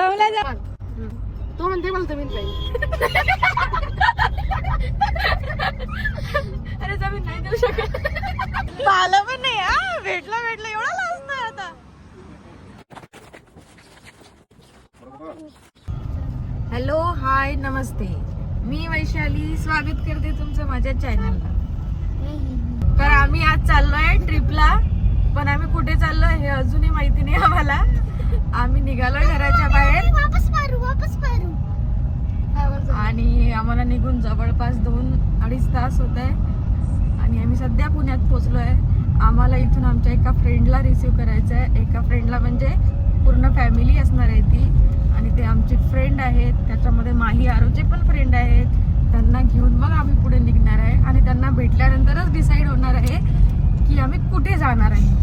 जमला जा. तो म्हणते मला जमीन पाहिजे. अरे जमीन नाही देऊ शकत. पाहिलं पण नाही. भेटला एवढा लाज नाही आता. हॅलो हाय नमस्ते, मी वैशाली स्वागत करते तुमचं माझ्या चॅनलला. तर आम्ही आज चाललोय ट्रिपला, पण आम्ही कुठे चाललोय हे अजूनही माहिती नाही आम्हाला. आम्ही निघालोय घराच्या बाहेर आणि आम्हाला निघून जवळपास 2-2.5 तास होत आहे आणि आम्ही सध्या पुण्यात पोहोचलोय. आम्हाला इथून आमच्या एका फ्रेंडला रिसीव्ह करायचं आहे. एका फ्रेंडला म्हणजे पूर्ण फॅमिली असणार आहे ती, आणि ते आमचे फ्रेंड आहेत. त्याच्यामध्ये माही आरोचे पण फ्रेंड आहेत. त्यांना घेऊन मग आम्ही पुढे निघणार आहे आणि त्यांना भेटल्यानंतरच डिसाईड होणार आहे की आम्ही कुठे जाणार आहे.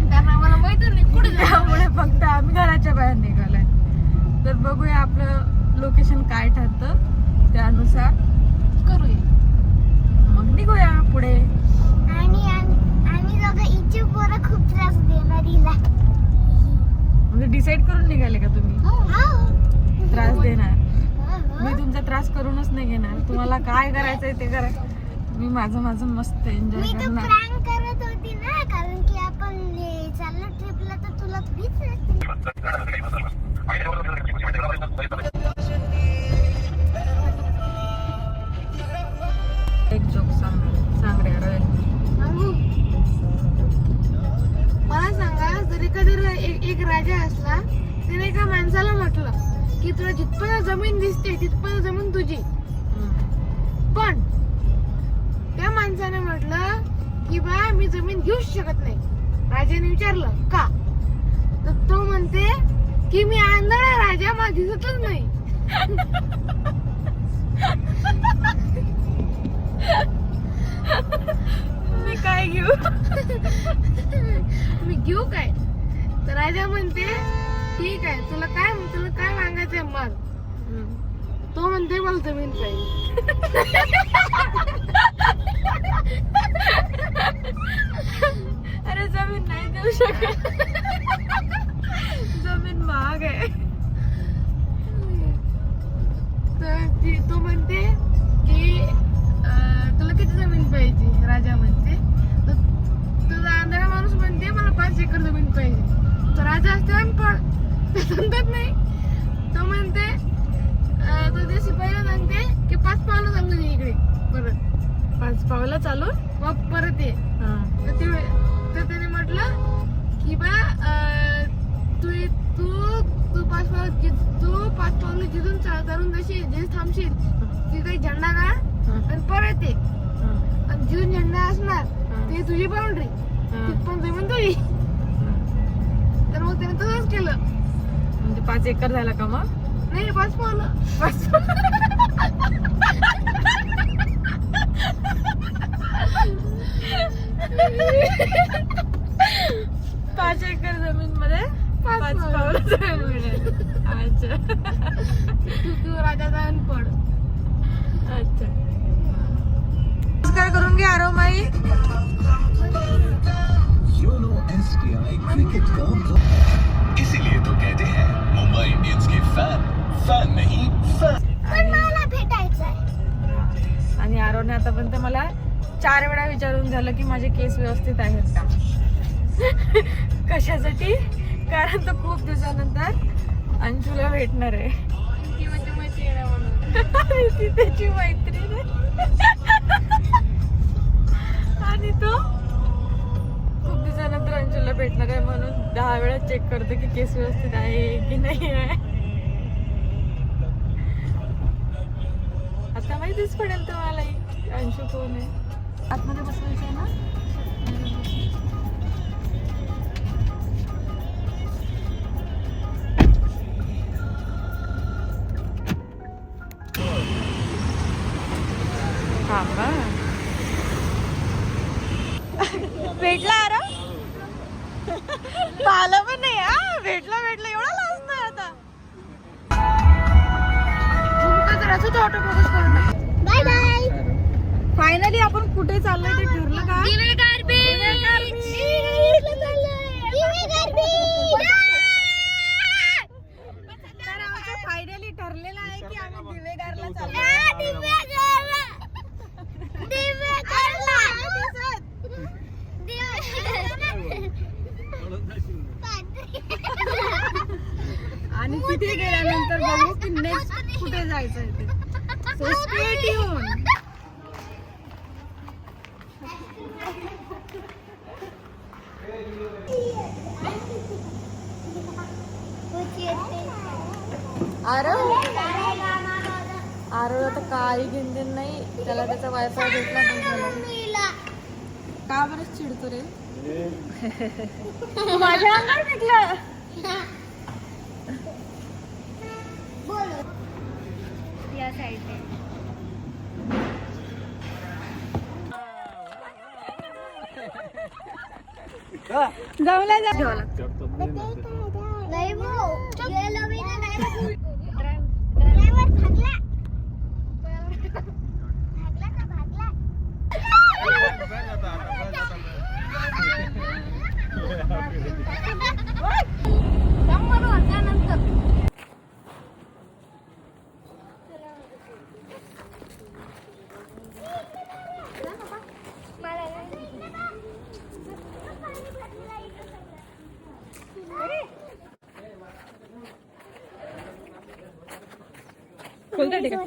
कारण आम्हाला माहिती नाही कुठे त्यामुळे फक्त आम्ही घराच्या बाहेर निघालोय. तर बघूया आपलं लोकेशन काय ठरतं, त्यानुसार करूया. मग निघूया पुढे. आम्ही दोघं इच्छुक पोरं खूप त्रास देणार हिला. म्हणजे डिसाईड करून निघाले का तुम्ही? त्रास देणार? मी तुमचा त्रास करूनच नाही घेणार. तुम्हाला काय करायचंय ते करा. मी माझं मस्त एन्जॉय मी तर करणार. प्रँक करत होती ना, कारण की आपण चाललो ट्रिपला तर तुला भीती नसते. एक जोक सांग रे रॉयल. मला सांगा, जर एखादा एक राजा असला, त्याने एका माणसाला म्हटलं की तुला जिथपर्यंत जमीन दिसते तिथपर्यंत जमीन तुझी, पण त्या माणसाने म्हटलं की बा मी जमीन घेऊच शकत नाही. राजाने विचारलं का, तर तो म्हणते की मी आंधळा आहे राजा, मला दिसतच नाही. मी काय घेऊ? मी घेऊ काय? तर राजा म्हणते ठीक आहे, तुला काय मागायचंय मग. तो म्हणते मला जमीन पाहिजे. अरे जमीन नाही देऊ शकत. जमीन महाग आहे. तर तो म्हणते की तुला किती जमीन पाहिजे. राजा म्हणते, तर तुझा आंधळा माणूस म्हणते मला 5 एकर जमीन पाहिजे. तर राजा असते पण समजत नाही. तो म्हणते तो ते शिपाईला सांगते की 5 पावलं चालू दे इकडे परत. 5 पावलं चालू मग परत ये. तर त्याने म्हटलं की बा तू 5 पावलं जिथून चालून जाशील, जे थांबशील तिथे एक झेंडा काढ आणि परत ये. आणि जिथून झेंडा असणार ते तुझी बाउंड्री, तिथपण जमीन तुझी. तर मग त्याने तसंच केलं. म्हणजे 5 एकर झाला का मग? नाही, 5 पावलं. 5 एकर जमीन मध्ये 5 पावलं जमीन मिळेल. अच्छा तू राजा जाऊन पड. अच्छा, नमस्कार करून घे आरोमाई. योनो SBI क्रिकेट का इसीलिए तो कहते हैं मुंबई इंडियन्स के फैन नहीं फैन. पण मला भेटायचंय. आणि आरोने आतापर्यंत मला 4 वेळा विचारून झालं की माझे केस व्यवस्थित आहेत का. कशासाठी? कारण तो खूप दिवसानंतर अंशूला भेटणार आहे. ती म्हणजे मैत्रीण आहे म्हणून. ती त्याची मैत्रीण आहे. आणि तो खूप दिवसानंतर अंशूला भेटणार आहे म्हणून 10 वेळा चेक करतो की केस व्यवस्थित आहे की नाही आहे. आता माहितीच पडेल तुम्हालाही अंशू कोण आहे. आतमध्ये बसवायचं आहे ना. भेटला आरो. पाहिलं पण नाही. भेटला एवढा लाज नाही आता. ऑटो फोकस करून. Bye bye. फायनली आपण कुठे चाललोय ते ठरलं का? कुठे जायचंय ते. So stay tuned. आरव आता काही घेणदेण नाही त्याला, त्याचा वायफाय भेटला पण झाला. का बरंच चिडतो रे? माझ्या अंगावर भेटलं. या साईडने जाऊला जा घ्यावं लागतं. नाही भाऊ गेलो मी ना नाही ड्रायव्हर भागला खोलता ते का?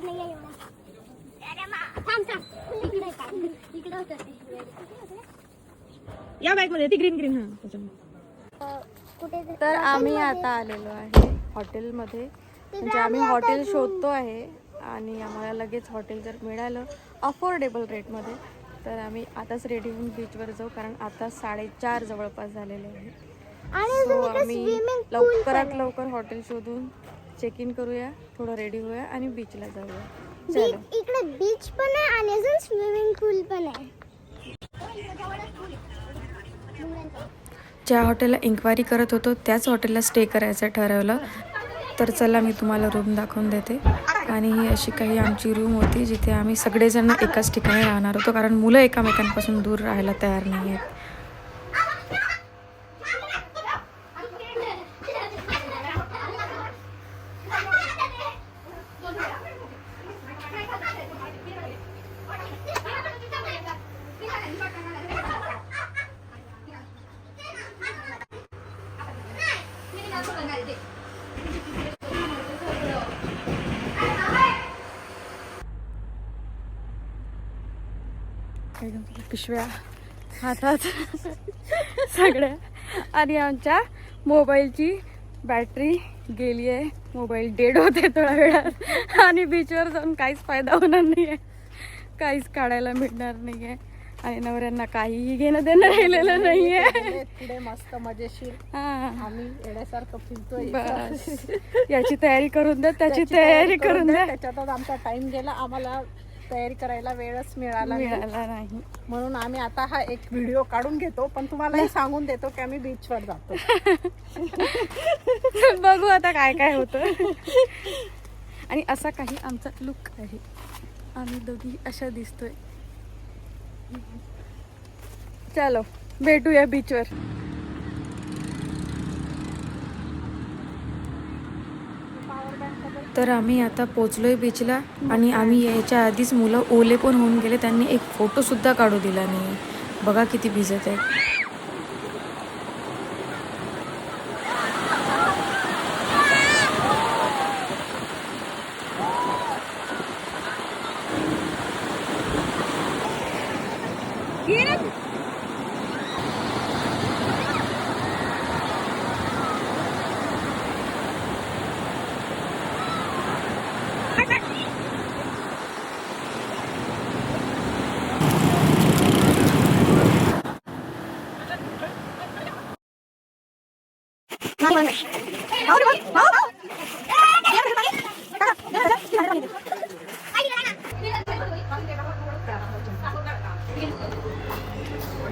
या बाईक मध्ये ती ग्रीन ग्रीन. हा त्याच्यामध्ये. तर आम्ही आता आलेलो आहे हॉटेलमध्ये. म्हणजे आम्ही हॉटेल शोधतो आहे आणि आम्हाला लगेच हॉटेल जर मिळालं अफोर्डेबल रेटमध्ये तर आम्ही आताच रेडी होऊन बीचवर जाऊ, कारण आता 4:30 जवळपास झालेले आहे. सो आम्ही लवकरात लवकर हॉटेल शोधून चेक इन करूया, थोडं रेडी होऊया आणि बीचला जाऊया. चलो. इकडे बीच पण आहे आणि अजून स्विमिंग पूल पण आहे. ज्या हॉटेलला इन्क्वायरी करत होतो त्याच हॉटेलला स्टे करायचं ठरवलं. तर चला मी तुम्हाला रूम दाखवून देते. आणि ही अशी काही आमची रूम होती जिथे आम्ही सगळेजण एकाच ठिकाणी राहणार होतो, कारण मुलं एकामेकांपासून दूर राहायला तयार नाही आहेत. पिशव्या हातात सगळ्या, आणि आमच्या मोबाईलची बॅटरी गेली आहे. मोबाईल डेड होते थोड्या वेळात आणि बीचवर जाऊन काहीच फायदा होणार नाही आहे, काहीच काढायला मिळणार नाही आहे आणि नवऱ्यांना काहीही घेणं देणं राहिलेलं नाही आहे. पुढे मस्त मजेशीर हां आम्ही येण्यासारखं फिरतोय. बस याची तयारी करून द्या, त्याची तयारी करून द्या. त्याच्यातच आमचा टाइम गेला, आम्हाला तयारी करायला वेळच मिळाला नाही. म्हणून आम्ही आता हा एक व्हिडिओ काढून घेतो, पण तुम्हाला सांगून देतो की आम्ही बीचवर जातो. बघू आता काय काय होतं. आणि असा काही आमचा लुक आहे, आम्ही दोघी अशा दिसतोय. चलो भेटूया बीचवर. तर आम्ही आता पोचलोय बीचला आणि आम्ही यायच्या आधीच मुलं ओले पण होऊन गेले, त्यांनी एक फोटो सुद्धा काढू दिला नाही. बघा किती भिजत आहे.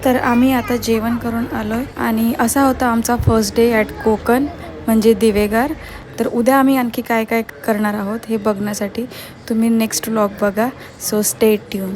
तर आम्ही आता जेवण करून आलोय आणि असा होता आमचा फर्स्ट डे ॲट कोकण म्हणजे दिवेगार. तर उद्या आम्ही आणखी काय काय करणार आहोत हे बघण्यासाठी तुम्ही नेक्स्ट व्लॉग बघा. So stay tune.